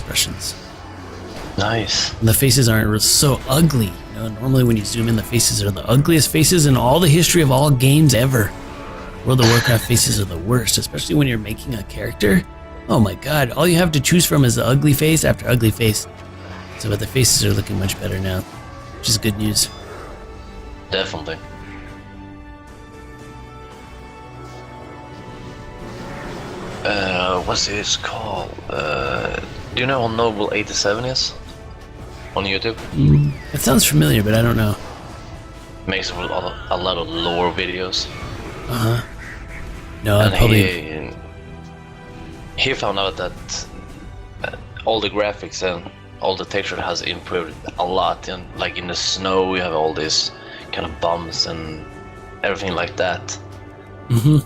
expressions. Nice. And the faces aren't so ugly. Normally when you zoom in, the faces are the ugliest faces in all the history of all games ever. World of Warcraft faces are the worst, especially when you're making a character. Oh my god, all you have to choose from is the ugly face after ugly face. So but the faces are looking much better now, which is good news. Definitely. What's this called? Do you know how Noble 87 is? On YouTube? It sounds familiar, but I don't know. Makes a lot of lore videos. Uh-huh. No, And I probably... he found out that all the graphics and all the texture has improved a lot. And like in the snow, you have all these kind of bumps and everything like that. Mm-hmm.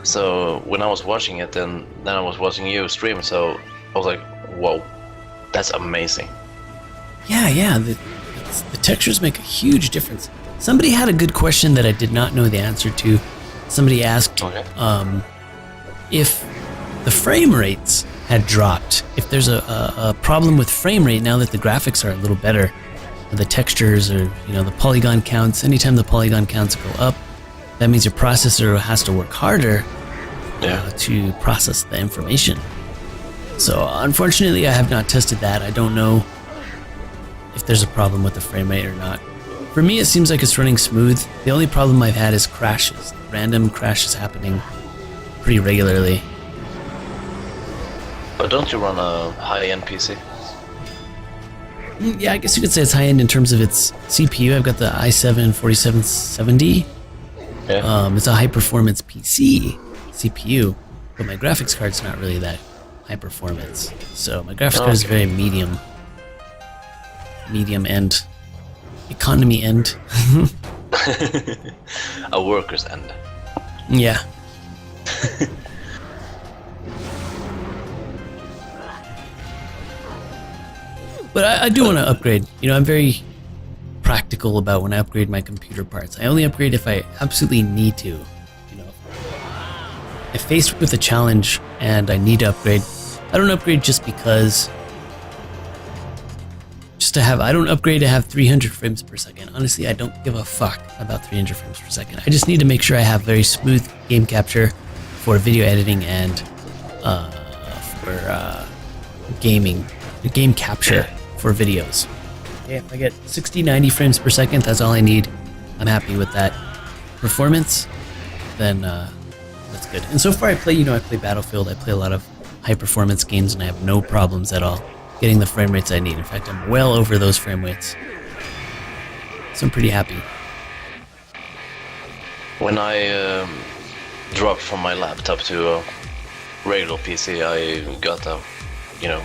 So when I was watching it, and then I was watching you stream, so I was like, whoa, that's amazing. Yeah, the textures make a huge difference. Somebody had a good question that I did not know the answer to. Somebody asked if the frame rates had dropped, if there's a problem with frame rate now that the graphics are a little better, the textures or the polygon counts. Anytime the polygon counts go up, that means your processor has to work harder to process the information. So unfortunately, I have not tested that. I don't know if there's a problem with the frame rate or not. For me, it seems like it's running smooth. The only problem I've had is crashes. Random crashes happening pretty regularly. But don't you run a high-end PC? Yeah, I guess you could say it's high-end in terms of its CPU. I've got the i7 4770. Yeah. It's a high-performance PC CPU, but my graphics card's not really that high performance. So my graphics card is very medium end, economy end. A worker's end. Yeah. But I do want to upgrade. I'm very practical about when I upgrade my computer parts. I only upgrade if I absolutely need to. If faced with a challenge and I need to upgrade, I don't upgrade just because. I don't upgrade to have 300 frames per second. Honestly, I don't give a fuck about 300 frames per second. I just need to make sure I have very smooth game capture for video editing and for gaming, game capture for videos. Okay, if I get 60, 90 frames per second, that's all I need. I'm happy with that performance. Then that's good. And so far I play Battlefield. I play a lot of high performance games and I have no problems at all getting the frame rates I need. In fact, I'm well over those frame rates. So I'm pretty happy. When I dropped from my laptop to a regular PC, I got a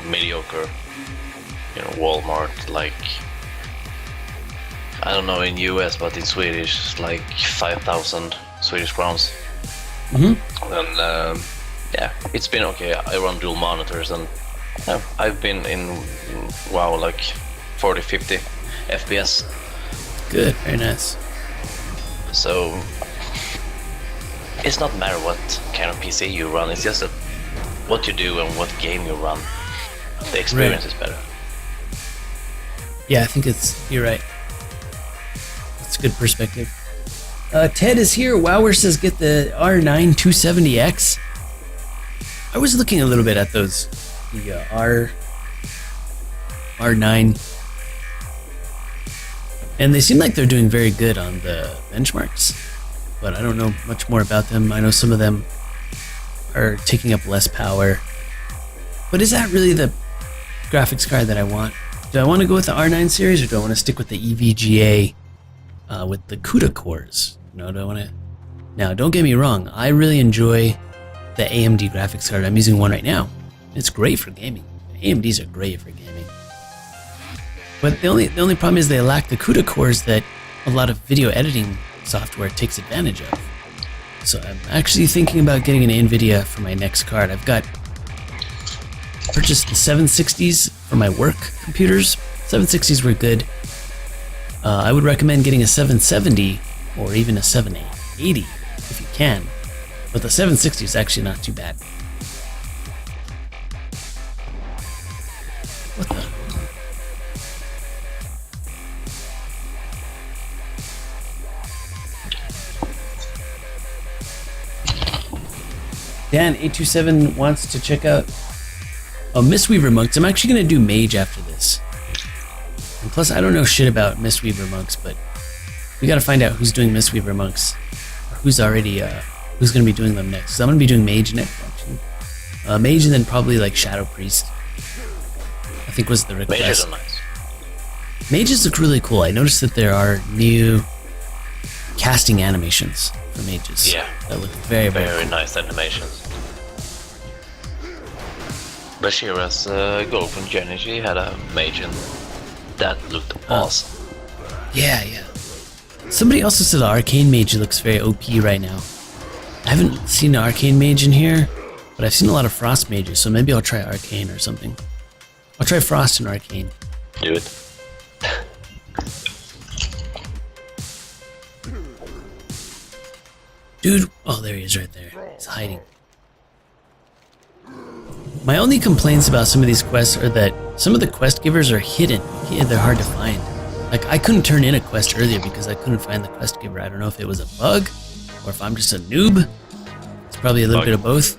mediocre Walmart, like, I don't know in US, but in Swedish it's like 5,000 Swedish crowns. And it's been okay. I run dual monitors and I've been in like 40-50 FPS. Good, very nice. So it's not matter what kind of PC you run, it's just what you do and what game you run. The experience is better. Yeah, I think you're right. That's a good perspective. Ted is here. Wower says get the R9 270X. I was looking a little bit at those, the R9, and they seem like they're doing very good on the benchmarks, but I don't know much more about them. I know some of them are taking up less power, but is that really the graphics card that I want? Do I want to go with the R9 series, or do I want to stick with the EVGA with the CUDA cores? Do I want to... Now, don't get me wrong, I really enjoy the AMD graphics card. I'm using one right now. It's great for gaming. AMDs are great for gaming. But the only problem is they lack the CUDA cores that a lot of video editing software takes advantage of. So I'm actually thinking about getting an NVIDIA for my next card. I've purchased the 760s for my work computers. 760s were good. I would recommend getting a 770 or even a 780 if you can. But the 760 is actually not too bad. What the? Dan827 wants to check out Mistweaver Monks. I'm actually going to do Mage after this. And plus, I don't know shit about Mistweaver Monks, but we got to find out who's doing Mistweaver Monks. Or who's already, who's going to be doing them next. So I'm going to be doing Mage next, actually. Mage and then probably like Shadow Priest. I think was the request. Mages are nice. Mages look really cool. I noticed that there are new casting animations for mages. Yeah. That look very, very, Very cool. nice animations. Bashira's girlfriend Jenny, she had a mage and that looked awesome. Yeah, yeah. Somebody also said the Arcane Mage looks very OP right now. I haven't seen an Arcane Mage in here, but I've seen a lot of Frost Mages, so maybe I'll try Arcane or something. I'll try Frost and Arcane. Do it. Dude, oh, there he is right there. He's hiding. My only complaints about some of these quests are that some of the quest givers are hidden. Yeah, they're hard to find. Like, I couldn't turn in a quest earlier because I couldn't find the quest giver. I don't know if it was a bug or if I'm just a noob. It's probably a little bit of both.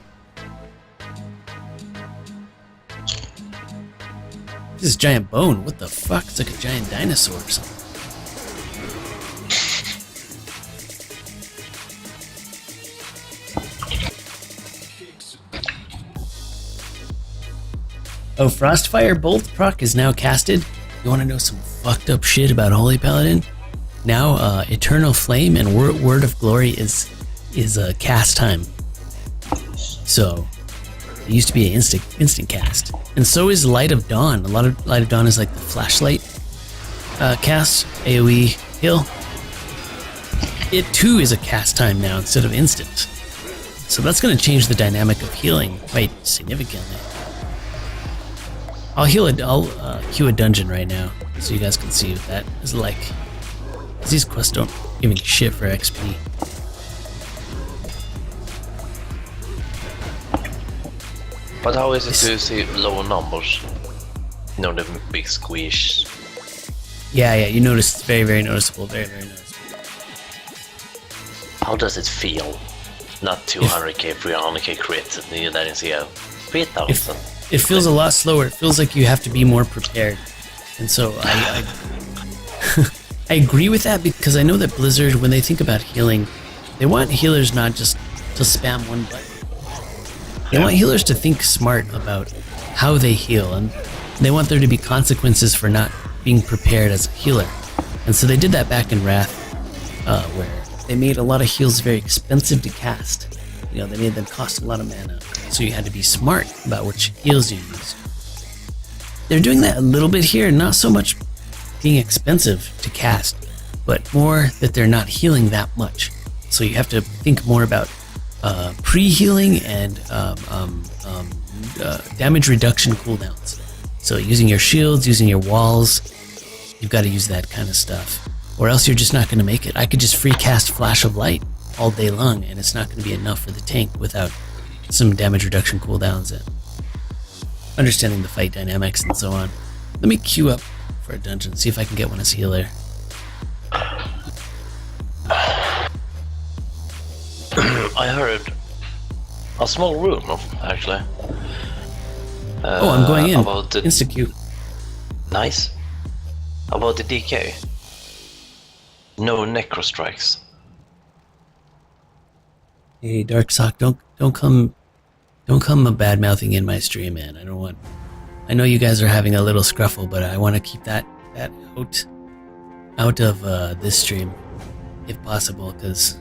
This is giant bone. What the fuck? It's like a giant dinosaur or something. Oh, Frostfire Bolt proc is now casted. You want to know some fucked up shit about Holy Paladin? Now, Eternal Flame and Word of Glory is cast time. So, it used to be an instant cast. And so is Light of Dawn. A lot of Light of Dawn is like the flashlight cast, AoE heal. It too is a cast time now instead of instant. So that's going to change the dynamic of healing quite significantly. I'll queue a dungeon right now so you guys can see what that is like. 'Cause these quests don't give me shit for XP. But how is it to see lower numbers? No, the big squish. Yeah, you notice it's very, very noticeable. Very, very noticeable. How does it feel? Not 200k, 300k crit, and you then see a 3000. It feels a lot slower. It feels like you have to be more prepared. And so I I agree with that because I know that Blizzard, when they think about healing, they want healers not just to spam one button. They want healers to think smart about how they heal, and they want there to be consequences for not being prepared as a healer. And so they did that back in Wrath, where they made a lot of heals very expensive to cast. You know, they made them cost a lot of mana. So you had to be smart about which heals you use. They're doing that a little bit here, not so much being expensive to cast, but more that they're not healing that much. So you have to think more about pre-healing and damage reduction cooldowns. So using your shields, using your walls, you've got to use that kind of stuff. Or else you're just not going to make it. I could just free cast Flash of Light all day long, and it's not going to be enough for the tank without some damage reduction cooldowns and understanding the fight dynamics and so on. Let me queue up for a dungeon, see if I can get one as healer. I heard a small rumor, actually. Oh, I'm going in. About the Insta-queue. Nice. About the DK. No necro strikes. Hey, Dark Sock, don't come bad mouthing in my stream, man. I know you guys are having a little scruffle, but I want to keep that out of this stream, if possible, because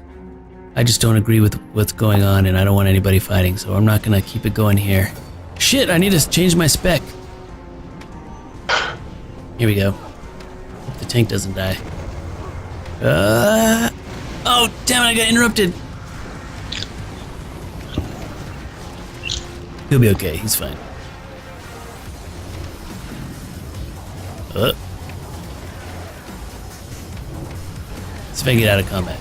I just don't agree with what's going on, and I don't want anybody fighting, so I'm not gonna keep it going here. Shit, I need to change my spec. Here we go. Hope the tank doesn't die. Oh, damn it, I got interrupted. He'll be okay, he's fine. Let's see if I can get out of combat.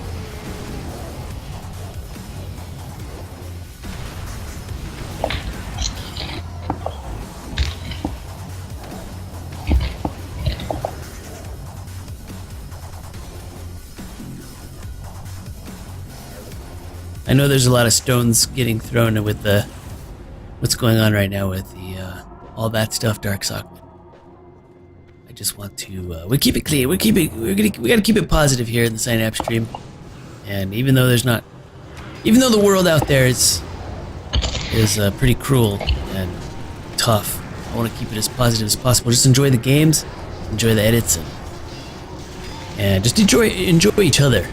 I know there's a lot of stones getting thrown with the what's going on right now with the all that stuff, Dark Sock. I just want to we keep it clean. We gotta keep it positive here in the Synapse stream. And even though the world out there is pretty cruel and tough, I want to keep it as positive as possible. Just enjoy the games, enjoy the edits, and just enjoy each other.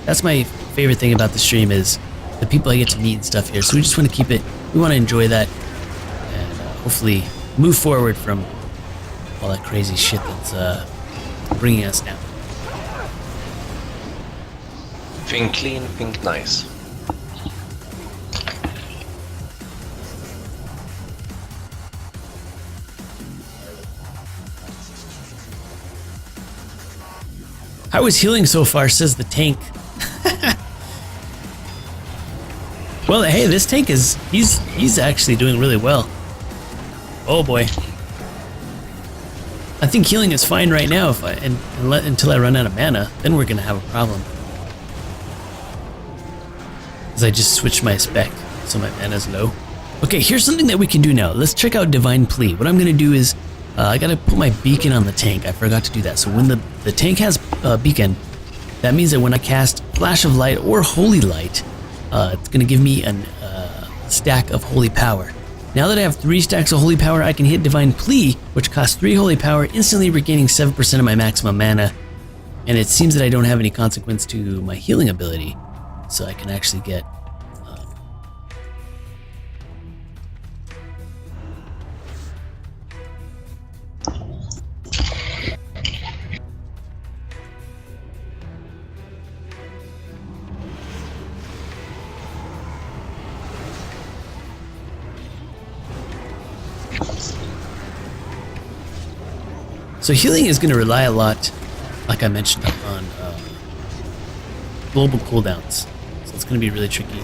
That's my favorite thing about the stream is the people I get to meet and stuff here. So we just want to keep it. We want to enjoy that, and hopefully move forward from all that crazy shit that's bringing us down. Think clean, think nice. How is healing so far, says the tank. Well, hey, this tank he's actually doing really well. Oh boy. I think healing is fine right now until I run out of mana, then we're gonna have a problem. Because I just switched my spec, so my mana's low. Okay, here's something that we can do now. Let's check out Divine Plea. What I'm gonna do is I gotta put my beacon on the tank. I forgot to do that. So when the tank has beacon, that means that when I cast Flash of Light or Holy Light, it's gonna give me a stack of Holy Power. Now that I have 3 stacks of Holy Power, I can hit Divine Plea, which costs 3 Holy Power, instantly regaining 7% of my maximum mana. And it seems that I don't have any consequence to my healing ability, so I can actually get So healing is going to rely a lot, like I mentioned, on global cooldowns. So it's going to be really tricky.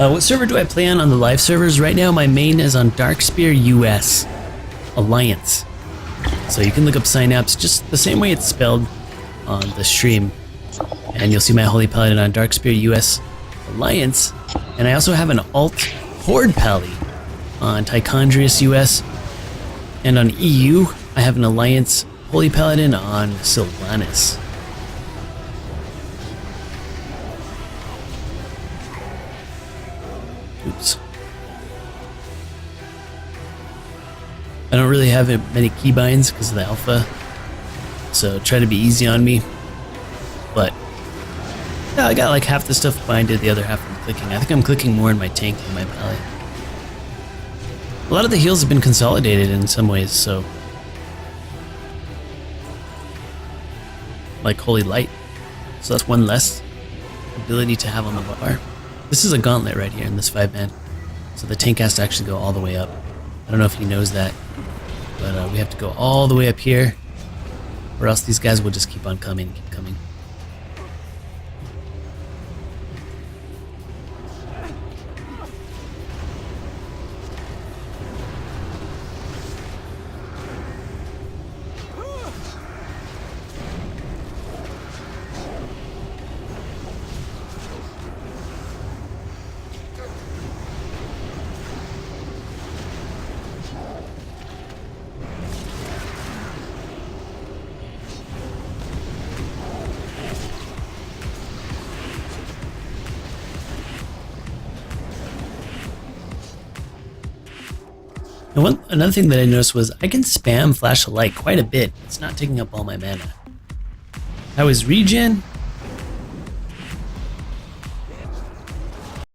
What server do I play on the live servers? Right now my main is on Darkspear US Alliance. So you can look up Synapse just the same way it's spelled on the stream. And you'll see my Holy Paladin on Darkspear US Alliance. And I also have an alt Horde Pally on Tichondrius US. And on EU, I have an Alliance Holy Paladin on Sylvanas. Oops. I don't really have many keybinds because of the alpha, so try to be easy on me. But yeah, I got like half the stuff binded, the other half I'm clicking. I think I'm clicking more in my tank than my pally. A lot of the heals have been consolidated in some ways, so like Holy Light. So that's one less ability to have on the bar. This is a gauntlet right here in this 5-man, so the tank has to actually go all the way up. I don't know if he knows that, but we have to go all the way up here, or else these guys will just keep on coming and keep coming. And another thing that I noticed was I can spam Flash of Light quite a bit. It's not taking up all my mana. How is regen?